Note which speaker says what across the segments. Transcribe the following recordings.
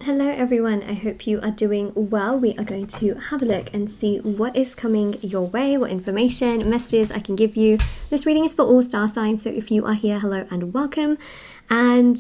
Speaker 1: Hello everyone, I hope you are doing well. We are going to have a look and see what is coming your way, what information, messages I can give you. This reading is for all star signs, so if you are here, hello and welcome. And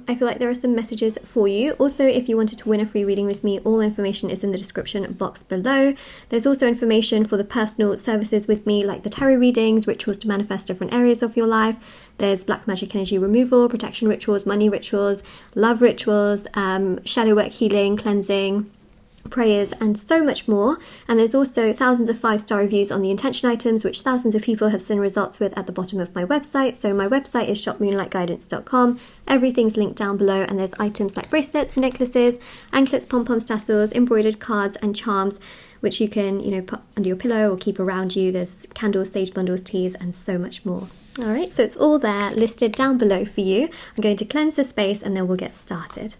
Speaker 1: I feel like there are some messages for you. Also, if you wanted to win a free reading with me, all information is in the description box below. There's also information for the personal services with me, like the tarot readings, rituals to manifest different areas of your life. There's black magic energy removal, protection rituals, money rituals, love rituals, shadow work, healing, cleansing, prayers, and so much more. And there's also thousands of 5-star reviews on the intention items, which thousands of people have seen results with at the bottom of my website. So my website is shopmoonlightguidance.com. Everything's linked down below, and there's items like bracelets, necklaces, anklets, pom-poms, tassels, embroidered cards and charms, which you can, put under your pillow or keep around you. There's candles, sage bundles, teas, and so much more. All right, so it's all there listed down below for you. I'm going to cleanse the space and then we'll get started.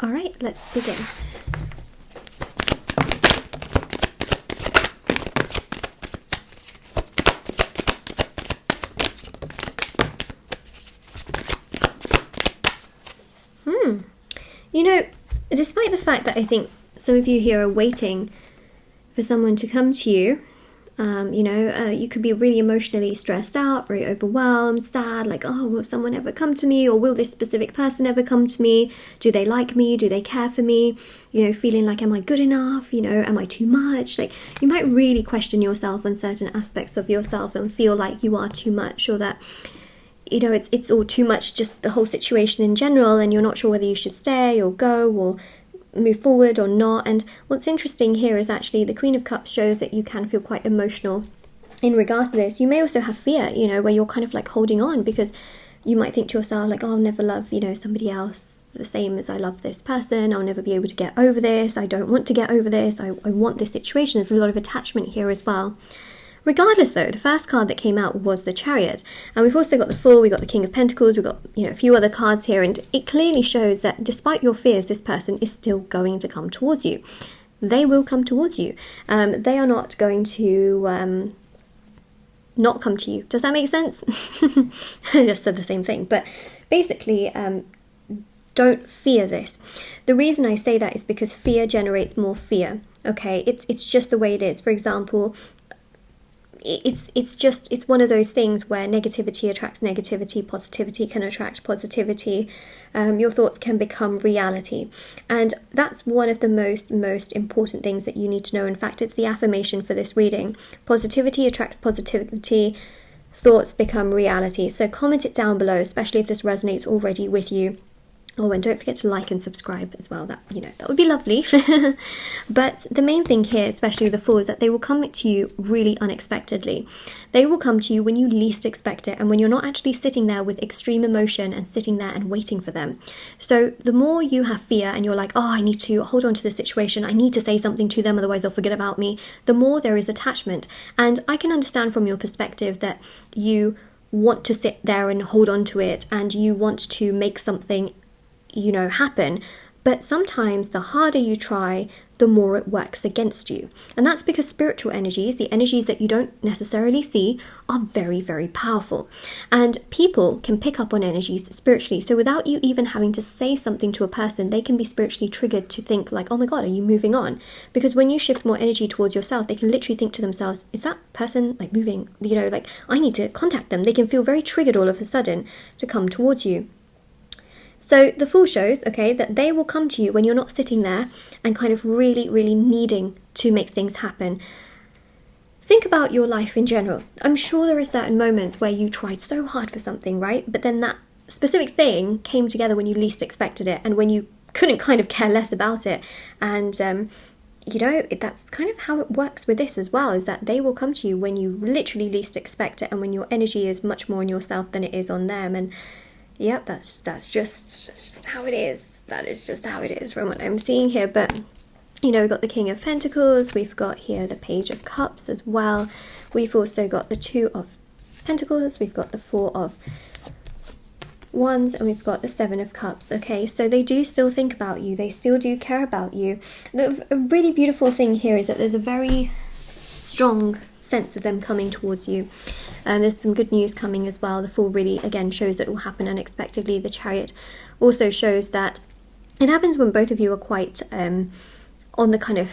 Speaker 1: All right, let's begin. Despite the fact that I think some of you here are waiting for someone to come to you, you could be really emotionally stressed out, very overwhelmed, sad, like, oh, will someone ever come to me? Or will this specific person ever come to me? Do they like me? Do they care for me? Feeling like, am I good enough? Am I too much? Like, you might really question yourself on certain aspects of yourself and feel like you are too much, or that it's all too much, just the whole situation in general, and you're not sure whether you should stay or go or move forward or not. And what's interesting here is actually the Queen of Cups shows that you can feel quite emotional in regards to this. You may also have fear, where you're kind of like holding on, because you might think to yourself like, oh, I'll never love, somebody else the same as I love this person. I'll never be able to get over this. I don't want to get over this. I want this situation. There's a lot of attachment here as well. Regardless though, the first card that came out was the Chariot, and we've also got the Fool, we've got the King of Pentacles, we've got a few other cards here, and it clearly shows that despite your fears, this person is still going to come towards you. They will come towards you. They are not going to not come to you. Does that make sense? I just said the same thing, but basically don't fear this. The reason I say that is because fear generates more fear. Okay, it's just the way it is. For example, it's one of those things where negativity attracts negativity, positivity can attract positivity. Your thoughts can become reality, and that's one of the most important things that you need to know. In fact, it's the affirmation for this reading. Positivity attracts positivity, thoughts become reality. So comment it down below, especially if this resonates already with you. Oh, and don't forget to like and subscribe as well. That would be lovely. But the main thing here, especially the Fool, is that they will come to you really unexpectedly. They will come to you when you least expect it, and when you're not actually sitting there with extreme emotion and sitting there and waiting for them. So the more you have fear and you're like, oh, I need to hold on to this situation, I need to say something to them, otherwise they'll forget about me, the more there is attachment. And I can understand from your perspective that you want to sit there and hold on to it, and you want to make something happen, but sometimes the harder you try, the more it works against you. And that's because spiritual energies, the energies that you don't necessarily see, are very, very powerful. And people can pick up on energies spiritually. So without you even having to say something to a person, they can be spiritually triggered to think like, oh my God, are you moving on? Because when you shift more energy towards yourself, they can literally think to themselves, is that person like moving? Like, I need to contact them. They can feel very triggered all of a sudden to come towards you. So the Fool shows, okay, that they will come to you when you're not sitting there and kind of really, really needing to make things happen. Think about your life in general. I'm sure there are certain moments where you tried so hard for something, right? But then that specific thing came together when you least expected it, and when you couldn't kind of care less about it. And, that's kind of how it works with this as well, is that they will come to you when you literally least expect it, and when your energy is much more on yourself than it is on them. And yep, that's just how it is. That is just how it is from what I'm seeing here. But we've got the King of Pentacles, we've got here the Page of Cups as well. We've also got the Two of Pentacles, we've got the Four of Wands, and we've got the Seven of Cups. Okay, so they do still think about you, they still do care about you. The really beautiful thing here is that there's a very strong sense of them coming towards you, and there's some good news coming as well. The Fool really again shows that it will happen unexpectedly. The Chariot also shows that it happens when both of you are quite on the kind of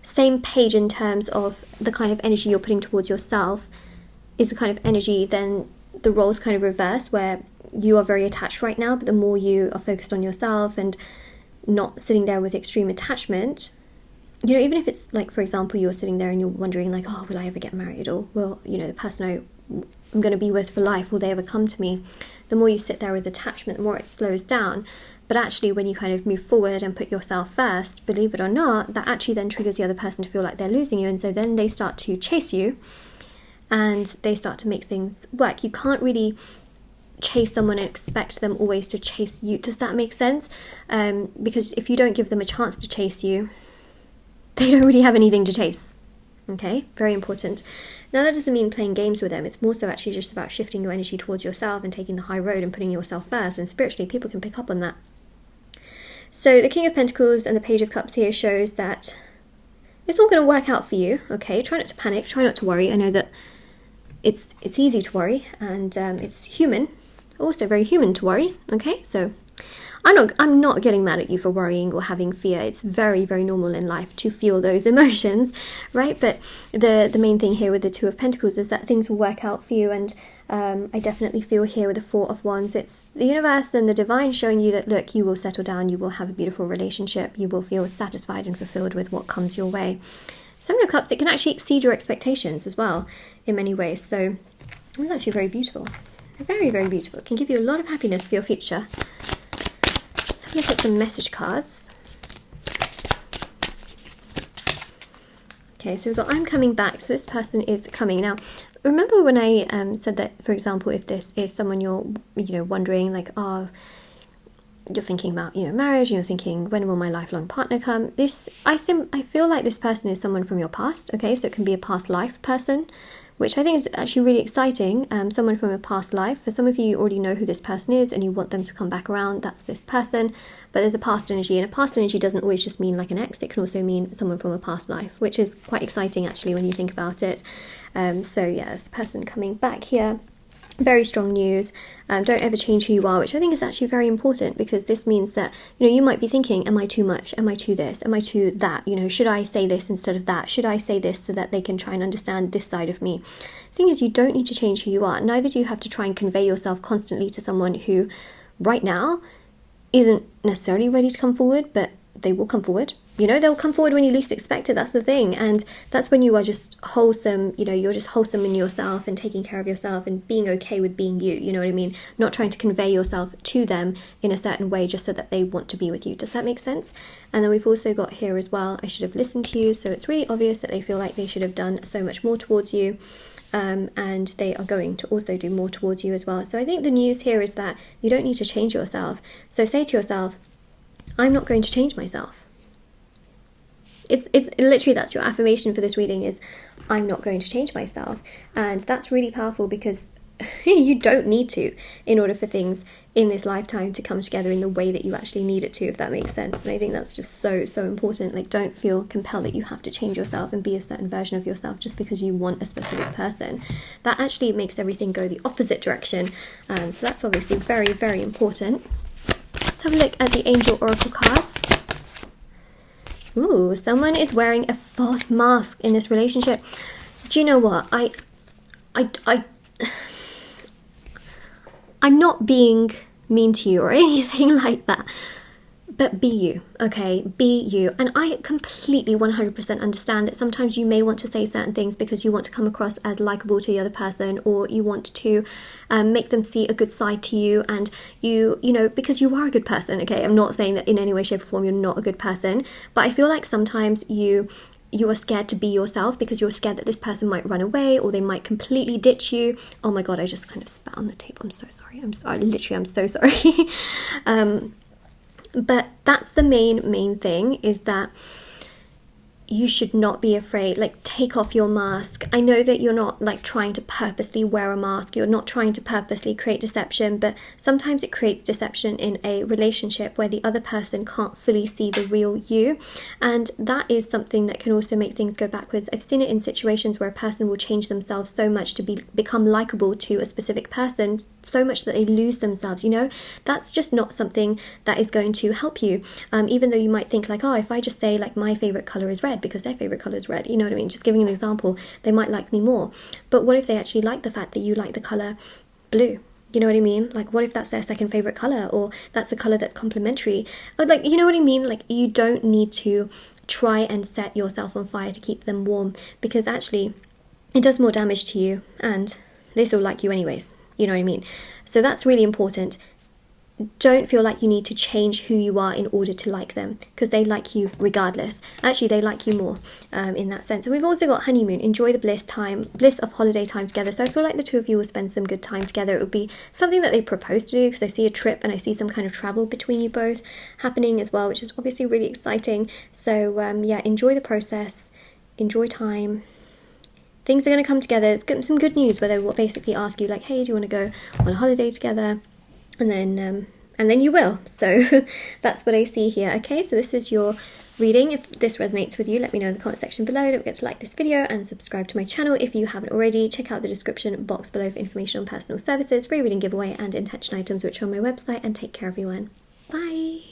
Speaker 1: same page in terms of the kind of energy you're putting towards yourself is the kind of energy. Then the roles kind of reverse, where you are very attached right now, but the more you are focused on yourself and not sitting there with extreme attachment, you know, even if it's like, for example, you're sitting there and you're wondering like, oh, will I ever get married, or will, you know, the person I'm going to be with for life, will they ever come to me? The more you sit there with attachment, the more it slows down. But actually, when you kind of move forward and put yourself first, believe it or not, that actually then triggers the other person to feel like they're losing you, and so then they start to chase you and they start to make things work. You can't really chase someone and expect them always to chase you. Does that make sense? Because if you don't give them a chance to chase you, they don't really have anything to chase. Okay, very important. Now that doesn't mean playing games with them. It's more so actually just about shifting your energy towards yourself and taking the high road and putting yourself first. And spiritually, people can pick up on that. So the King of Pentacles and the Page of Cups here shows that it's all going to work out for you. Okay, try not to panic. Try not to worry. I know that it's easy to worry, and it's human, also very human to worry. Okay, so I'm not getting mad at you for worrying or having fear. It's very, very normal in life to feel those emotions, right? But the main thing here with the Two of Pentacles is that things will work out for you. And I definitely feel here with the Four of Wands, it's the universe and the divine showing you that, look, you will settle down, you will have a beautiful relationship, you will feel satisfied and fulfilled with what comes your way. Seven of Cups, it can actually exceed your expectations as well in many ways. So it's actually very beautiful. Very, very beautiful. It can give you a lot of happiness for your future. So look at some message cards. Okay, so we've got I'm coming back. So this person is coming. Now, remember when I said that, for example, if this is someone you're, wondering like, oh, you're thinking about, marriage, and you're thinking, when will my lifelong partner come? I feel like this person is someone from your past. Okay, so it can be a past life person, which I think is actually really exciting. Someone from a past life. For some of you, you already know who this person is and you want them to come back around. That's this person. But there's a past energy, and a past energy doesn't always just mean like an ex. It can also mean someone from a past life, which is quite exciting actually when you think about it. So yeah, this person coming back here. Very strong news. Don't ever change who you are, which I think is actually very important, because this means that, you might be thinking, am I too much? Am I too this? Am I too that? Should I say this instead of that? Should I say this so that they can try and understand this side of me? The thing is, you don't need to change who you are. Neither do you have to try and convey yourself constantly to someone who right now isn't necessarily ready to come forward, but they will come forward. They'll come forward when you least expect it. That's the thing. And that's when you are just wholesome, you're just wholesome in yourself and taking care of yourself and being okay with being you. You know what I mean? Not trying to convey yourself to them in a certain way just so that they want to be with you. Does that make sense? And then we've also got here as well, I should have listened to you. So it's really obvious that they feel like they should have done so much more towards you. And they are going to also do more towards you as well. So I think the news here is that you don't need to change yourself. So say to yourself, I'm not going to change myself. It's literally, that's your affirmation for this reading, is I'm not going to change myself. And that's really powerful, because you don't need to, in order for things in this lifetime to come together in the way that you actually need it to, if that makes sense. And I think that's just so important. Like, don't feel compelled that you have to change yourself and be a certain version of yourself just because you want a specific person. That actually makes everything go the opposite direction. So that's obviously very, very important. Let's have a look at the Angel Oracle cards. Ooh, someone is wearing a false mask in this relationship. Do you know what? I'm not being mean to you or anything like that, but be you, okay? Be you. And I completely 100% understand that sometimes you may want to say certain things because you want to come across as likable to the other person, or you want to make them see a good side to you, and you know, because you are a good person, okay? I'm not saying that in any way, shape or form you're not a good person, but I feel like sometimes you are scared to be yourself because you're scared that this person might run away or they might completely ditch you. Oh my god, I just kind of spat on the table. I'm so sorry. I'm so sorry. But that's the main thing, is that you should not be afraid. Like, take off your mask. I know that you're not like trying to purposely wear a mask, you're not trying to purposely create deception, but sometimes it creates deception in a relationship where the other person can't fully see the real you, and that is something that can also make things go backwards. I've seen it in situations where a person will change themselves so much to become likable to a specific person, so much that they lose themselves, you know. That's just not something that is going to help you. Even though you might think like, oh, if I just say like my favorite color is red because their favorite color is red, you know what I mean, just giving an example, they might like me more. But what if they actually like the fact that you like the color blue? You know what I mean? Like, what if that's their second favorite color, or that's a color that's complementary? Or like, you know what I mean? Like, you don't need to try and set yourself on fire to keep them warm, because actually it does more damage to you, and they still like you anyways. You know what I mean? So that's really important. Don't feel like you need to change who you are in order to like them, because they like you regardless. Actually, they like you more in that sense. And we've also got honeymoon. Enjoy the bliss of holiday time together. So I feel like the two of you will spend some good time together. It would be something that they propose to do, because I see a trip and I see some kind of travel between you both happening as well, which is obviously really exciting. So yeah, enjoy the process, enjoy time. Things are going to come together. It's some good news where they will basically ask you like, hey, do you want to go on a holiday together? And then you will. So that's what I see here. Okay, so this is your reading. If this resonates with you, let me know in the comment section below. Don't forget to like this video and subscribe to my channel if you haven't already. Check out the description box below for information on personal services, free reading giveaway, and intention items, which are on my website. And take care, everyone. Bye.